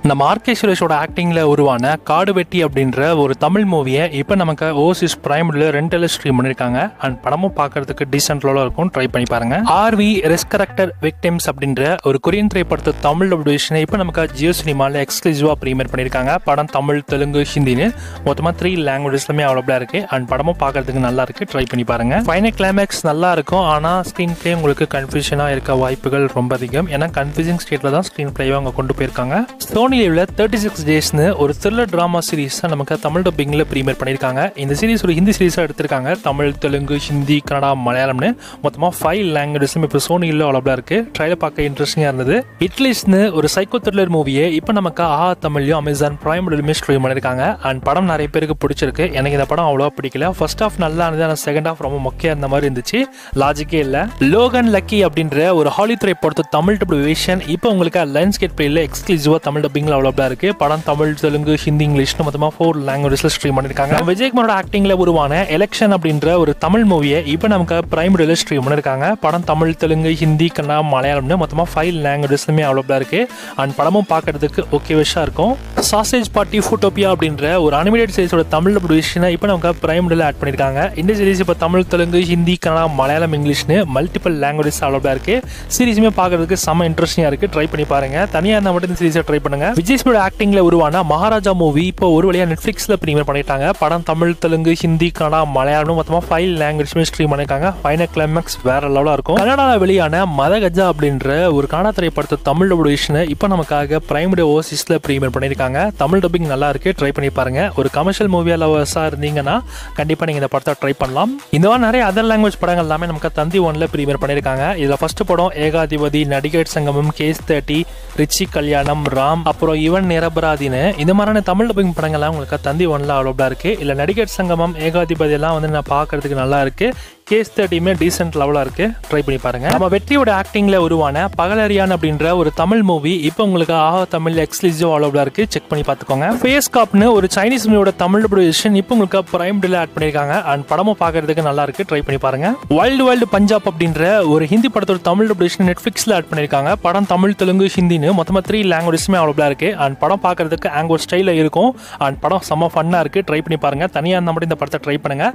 நம்ம ஆர்கே சுரேஷோட ஆக்டிங்ல உருவான காடு வெட்டி அப்படின்ற ஒரு தமிழ் மூவியை இப்போ நமக்கு ஓசிஸ் பிரைம்ல ரெண்டல் ஸ்ட்ரீம் பண்ணிருக்காங்க. அண்ட் படமும் பார்க்கறதுக்கு டீசென்ட் லோல இருக்கும். ட்ரை பண்ணி பாருங்க. ஆர்வி ரெஸ்கரக்டர் விக்டிம்ஸ் அப்படின்ற ஒரு கொரியன் திரைப்படத்தை தமிழ் அப்டேஷனை இப்போ நமக்கு ஜியோ சினிமால எக்ஸ்க்ளூசிவா பிரீமியர் பண்ணிருக்காங்க. படம் தமிழ், தெலுங்கு, ஹிந்தின்னு மொத்தமா 3 லாங்குவேஜஸ்லயுமே அவைலபிளா இருக்கு. அண்ட் படமும் பார்க்கறதுக்கு நல்லா இருக்கு. ட்ரை பண்ணி பாருங்க. ஃபைனல் கிளைமேக்ஸ் நல்லா இருக்கும். ஆனா ஸ்கிரீன் பிளே உங்களுக்கு கன்ஃபியூஷனா இருக்க வாய்ப்புகள் ரொம்ப அதிகம். ஏன்னா கன்ஃபியூசிங் ஸ்டேட்ல தான் ஸ்கிரீன் பிளேவை அவங்க கொண்டு போயிருக்காங்க. சோனி லிவ்ல 36 டேஸ்னு ஒரு த்ரில்லர் டிராமா சீரிஸ் நமக்கு தமிழ் டப்பிங்ல பிரீமியர் பண்ணிருக்காங்க. இந்த சீரிஸ் ஒரு ஹிந்தி சீரிஸா எடுத்திருக்காங்க. தமிழ், தெலுங்கு, ஹிந்தி, கன்னடா, மலையாளம்னு மொத்தமா 5 லாங்குவேஜஸ்ல இப்போ சோனில அவைலபிளா இருக்கு. ட்ரைலர் பார்க்க இன்ட்ரெஸ்டிங்கா இருந்தது. இட்லிஸ்னு ஒரு சைக்கோ த்ரில்லர் மூவியை இப்போ நமக்கு ஆஹா தமிழ்லயும் அமேசான் பிரைம்லயுமே ஸ்ட்ரீம் பண்ணிருக்காங்க. அண்ட் படம் நிறைய பேருக்கு பிடிச்சிருக்கு. எனக்கு இந்த படம் அவ்வளவா பிடிக்கல. ஃபர்ஸ்ட் ஹாஃப் நல்லா இருந்தது. ஆனால் செகண்ட் ஹாஃப் ரொம்ப மொக்கையா இருந்த மாதிரி இருந்துச்சு. லாஜிக்கே இல்ல. லோகன் லக்கி அப்படின்ற ஒரு ஹாலிவுட் திரைப்படத்தை தமிழ் டப் வேஷன் இப்போ உங்களுக்கு லைன்ஸ்கேட் பிளேல எக்ஸ்க்ளூசிவா தமிழ் டப்பிங்ல அவைலபிளா இருக்கு. படம் தமிழ், தெலுங்கு, ஹிந்தி, இங்கிலீஷ்னு மொத்தமா 4 லாங்குவேஜஸ்ல ஸ்ட்ரீம் பண்ணிருக்காங்க. விஜயகுமாரோட ஆக்டிங்ல உருவான எலெக்ஷன் அப்படின்ற ஒரு தமிழ் மூவியை இப்போ நமக்கு பிரைம் வீடியோல ஸ்ட்ரீம் பண்ணிருக்காங்க. படம் தமிழ், தெலுங்கு, ஹிந்தி, கன்னடா, மலையாளம்னு மொத்தமா 5 லாங்குவேஜஸ்லயுமே அவைலபிளா இருக்கு. அண்ட் படமும் பார்க்கறதுக்கு ஓகேவா இருக்கும். சாசேஜ் பார்ட்டி ஃபுட்டோபியா அப்படின்ற ஒரு அனிமேட்டட் சீரிஸோட தமிழ் அப்டேஷனை இப்போ நமக்கு பிரைம் வீடியோல ஆட் பண்ணிருக்காங்க. இந்த சீரிஸ் இப்போ தமிழ், தெலுங்கு, ஹிந்தி, கன்னடா, மலையாளம், இங்கிலீஷ்னு மல்டிபிள் லாங்குவேஜஸ் அவைலபிளா இருக்கு. சீரிஸுமே பார்க்கறதுக்கு செம்ம இன்ட்ரெஸ்டிங்கா இருக்கு. ட்ரை பண்ணி பாருங்க. தனியா இருந்தா மட்டும் இந்த சீரிஸை ட்ரை பண்ணுங்க. விஜய் ஆக்டிங்ல உருவான மகாராஜா மூவி இப்போ ஒரு வழியா நெட்ஃபிளிக்ஸ்ல பிரீமியர் பண்ணிட்டாங்க. படம் தமிழ், தெலுங்கு, ஹிந்தி, கன்னடா, மலையாளம் மொத்தமா 5 லாங்குவேஜ்மே ஸ்ட்ரீம் பண்ணிருக்காங்க. ஃபைனல் கிளைமேக்ஸ் வேற லெவலா இருக்கும். கன்னடால வெளியான மதகஜா அப்படின்ற ஒரு கன்னடா திரைப்படத்தை தமிழ் அப்டேஷனை இப்போ நமக்காக பிரைம் வீடியோ ஓசிஸ்ல பிரீமியர் பண்ணிருக்காங்க. தமிழ் டப்பிங் நல்லா இருக்கு. ட்ரை பண்ணி பாருங்க. ஒரு கமர்ஷியல் மூவியா லவர்ஸா இருந்தீங்கன்னா கண்டிப்பா நீங்க இந்த படத்தை ட்ரை பண்ணலாம். இந்த மாதிரி நிறைய அதர் லாங்குவேஜ் படங்கள் எல்லாமே நமக்கு தந்தி 1ல பிரீமியர் பண்ணிருக்காங்க. இதுல ஃபர்ஸ்ட் படம் ஏகாதிபதி, நடிகர் சங்கமம், கேஸ் 30, ரிச்சி கல்யாணம், ராம், அப்புறம் இவன் நிரபராதின்னு இந்த மாதிரியான தமிழ் டப்பிங் படங்கள்லாம் உங்களுக்கு தந்தி 1ல அவைலபிளா இருக்கு. இல்ல நடிகர் சங்கமம், ஏகாதிபதி எல்லாம் வந்து நான் பார்க்கறதுக்கு நல்லா இருக்கு. கேஸ் 30மே டீசென்ட் லெவலா இருக்கு. ட்ரை பண்ணி பாருங்க. நம்ம வெற்றியோட ஆக்டிங்ல உருவான பகலரியான் அப்படின்ற ஒரு தமிழ் மூவி இப்போ உங்களுக்கு ஆஹா தமிழ் எக்ஸ்க்ளூசிவ் அவைலபிளா இருக்கு. செக் பண்ணி பார்த்துக்கோங்க. ஃபேஸ் காப்னு ஒரு சைனீஸ் மூவியோட தமிழ் அப்டேஷன் இப்போ உங்களுக்கு பிரைம் வீடியோல ஆட் பண்ணிருக்காங்க. அண்ட் படமும் பார்க்கறதுக்கு நல்லா இருக்கு. ட்ரை பண்ணி பாருங்க. வைல்டு பஞ்சாப் அப்படின்ற ஒரு ஹிந்தி படத்தோட தமிழ் அப்டேஷன் நெட்ஃபிளிக்ஸ்ல ஆட் பண்ணிருக்காங்க. படம் தமிழ், தெலுங்கு, ஹிந்தின்னு மொத்தமா 3 லாங்குவேஜஸ்மே அவைலபிளா இருக்கு. அண்ட் படம் பார்க்கறதுக்கு ஆங்கோ ஸ்டைல இருக்கும். அண்ட் படம் செம்ம ஃபன்னா இருக்கு. ட்ரை பண்ணி பாருங்க. தனியா இருந்தா மட்டும் இந்த படத்தை ட்ரை பண்ணுங்க.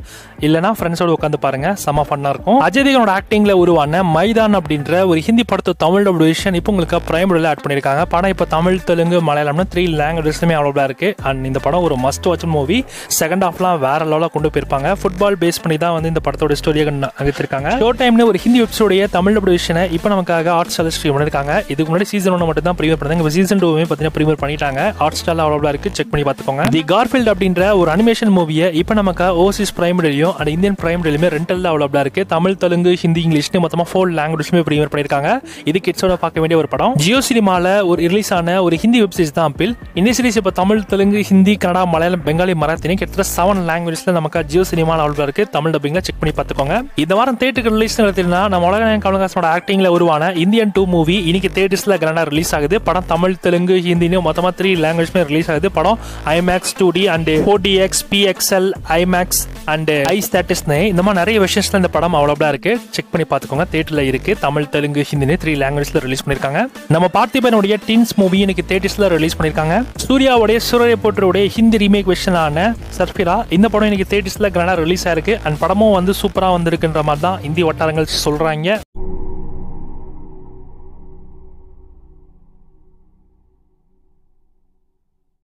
இல்லனா ஃப்ரெண்ட்ஸோட உட்காந்து பாருங்க. செம்ம ஃபன்னா இருக்கும். அஜய் தேவ்கனோட ஆக்டிங்ல உருவான மைதான் அப்படின்ற ஒரு ஹிந்தி படத்தோட தமிழ் அப்டேஷன் இப்போ உங்களுக்கு பிரைம் வீடியோல ஆட் பண்ணிருக்காங்க. படம் இப்போ தமிழ், தெலுங்கு, மலையாளம்னு 3 லாங்குவேஜஸ்லயுமே அவைலபிளா இருக்கு. அண்ட் இந்த படம் ஒரு மஸ்ட் வாட்ச் மூவி. செகண்ட் ஹாஃப்லாம் வேற லெவலா கொண்டு போயிருப்பாங்க. ஃபுட்பால் பேஸ் பண்ணி தான் வந்து இந்த படத்தோட ஸ்டோரியை நகர்த்திருக்காங்க. ஷோ டைம்னு ஒரு ஹிந்தி வெப்சோடைய தமிழ் அப்டேஷனை இப்போ நமக்காக ஹாட் ஸ்டார்ல ஸ்ட்ரீம் பண்ணிருக்காங்க. இதுக்கு முன்னாடி சீசன் 1 மட்டும் தான் பிரீமியர் பண்ணாங்க. இப்போ சீசன் 2மே பார்த்தீங்கன்னா பிரீமியர் பண்ணிட்டாங்க. ஹாட் ஸ்டார்ல அவைலபிளா இருக்கு. செக் பண்ணி பார்த்துக்கோங்க. தி கார்ஃபீல்ட் அப்படின்ற ஒரு அனிமேஷன் மூவியை இப்போ நமக்கு ஓசிஸ் பிரைம் வீடியோலயும் அண்ட் இந்தியன் பிரைம் வீடியோலயுமே ரெண்டல்ல அவைலபிளா இருக்கு. தமிழ், தெலுங்கு, ஹிந்தி, இங்கிலீஷ்னு மொத்தமா 4 லாங்குவேஜ்மே பிரீமியர் பண்ணிருக்காங்க. இது கிட்ஸோட பார்க்க வேண்டிய ஒரு படம். ஜியோ சினிமால ஒரு ரிலீஸ் ஆன ஒரு ஹிந்தி வெப் சீரிஸ் தான் அப்பில். இந்த சீரிஸ் இப்போ தமிழ், தெலுங்கு, ஹிந்தி, கன்னடா, மலையாளம், பெங்காலி, மராத்தினி கிட்டத்தட்ட 7 லாங்குவேஜ்ல நமக்கு ஜியோ சினிமால அவைலபிளா இருக்கு. தமிழ் டப்பிங்ல செக் பண்ணி பார்த்துக்கோங்க. இந்த வாரம் தியேட்டருக்கு ரிலீஸ் நடத்தினா நம்ம உலகநாயகன் கமலஹாசனோட ஆக்டிங்ல உருவான இந்தியன் 2 மூவி இன்னைக்கு தியேட்டர்ஸ்ல கிராண்டா ரிலீஸ் ஆகுது. படம் தமிழ், தெலுங்கு, ஹிந்தின்னு மொத்தமா 3 லாங்குவேஜ்மே ரிலீஸ் ஆகுது. படம் IMAX 2D and 4DX, PXL, IMAX and iStatus இந்த மாதிரி நிறைய வெர்ஷன்ஸ்ல இந்த படம் அவைலபிளா இருக்கு. செக் பண்ணி பார்த்துக்கோங்க. தியேட்டர்ல இருக்கு. தமிழ், தெலுங்கு, ஹிந்தின்னு 3 லாங்குவேஜ்ல ரிலீஸ் பண்ணிருக்காங்க. நம்ம பார்த்திபனுடைய டீன்ஸ் மூவி இன்னைக்கு தியேட்டர்ஸ்ல ரிலீஸ் பண்ணிருக்காங்க. சூர்யாவுடைய சூரிய போட்டருடைய ஹிந்தி ரீமேக் வெர்ஷனான சர்ஃபிரா இந்த படம் இன்னைக்கு தியேட்டர்ஸ்ல கிராண்டா ரிலீஸ் ஆயிருக்கு. அண்ட் படமும் வந்து சூப்பரா வந்திருக்குன்ற மாதிரி தான் இந்தி வட்டாரங்கள் சொல்றாங்க.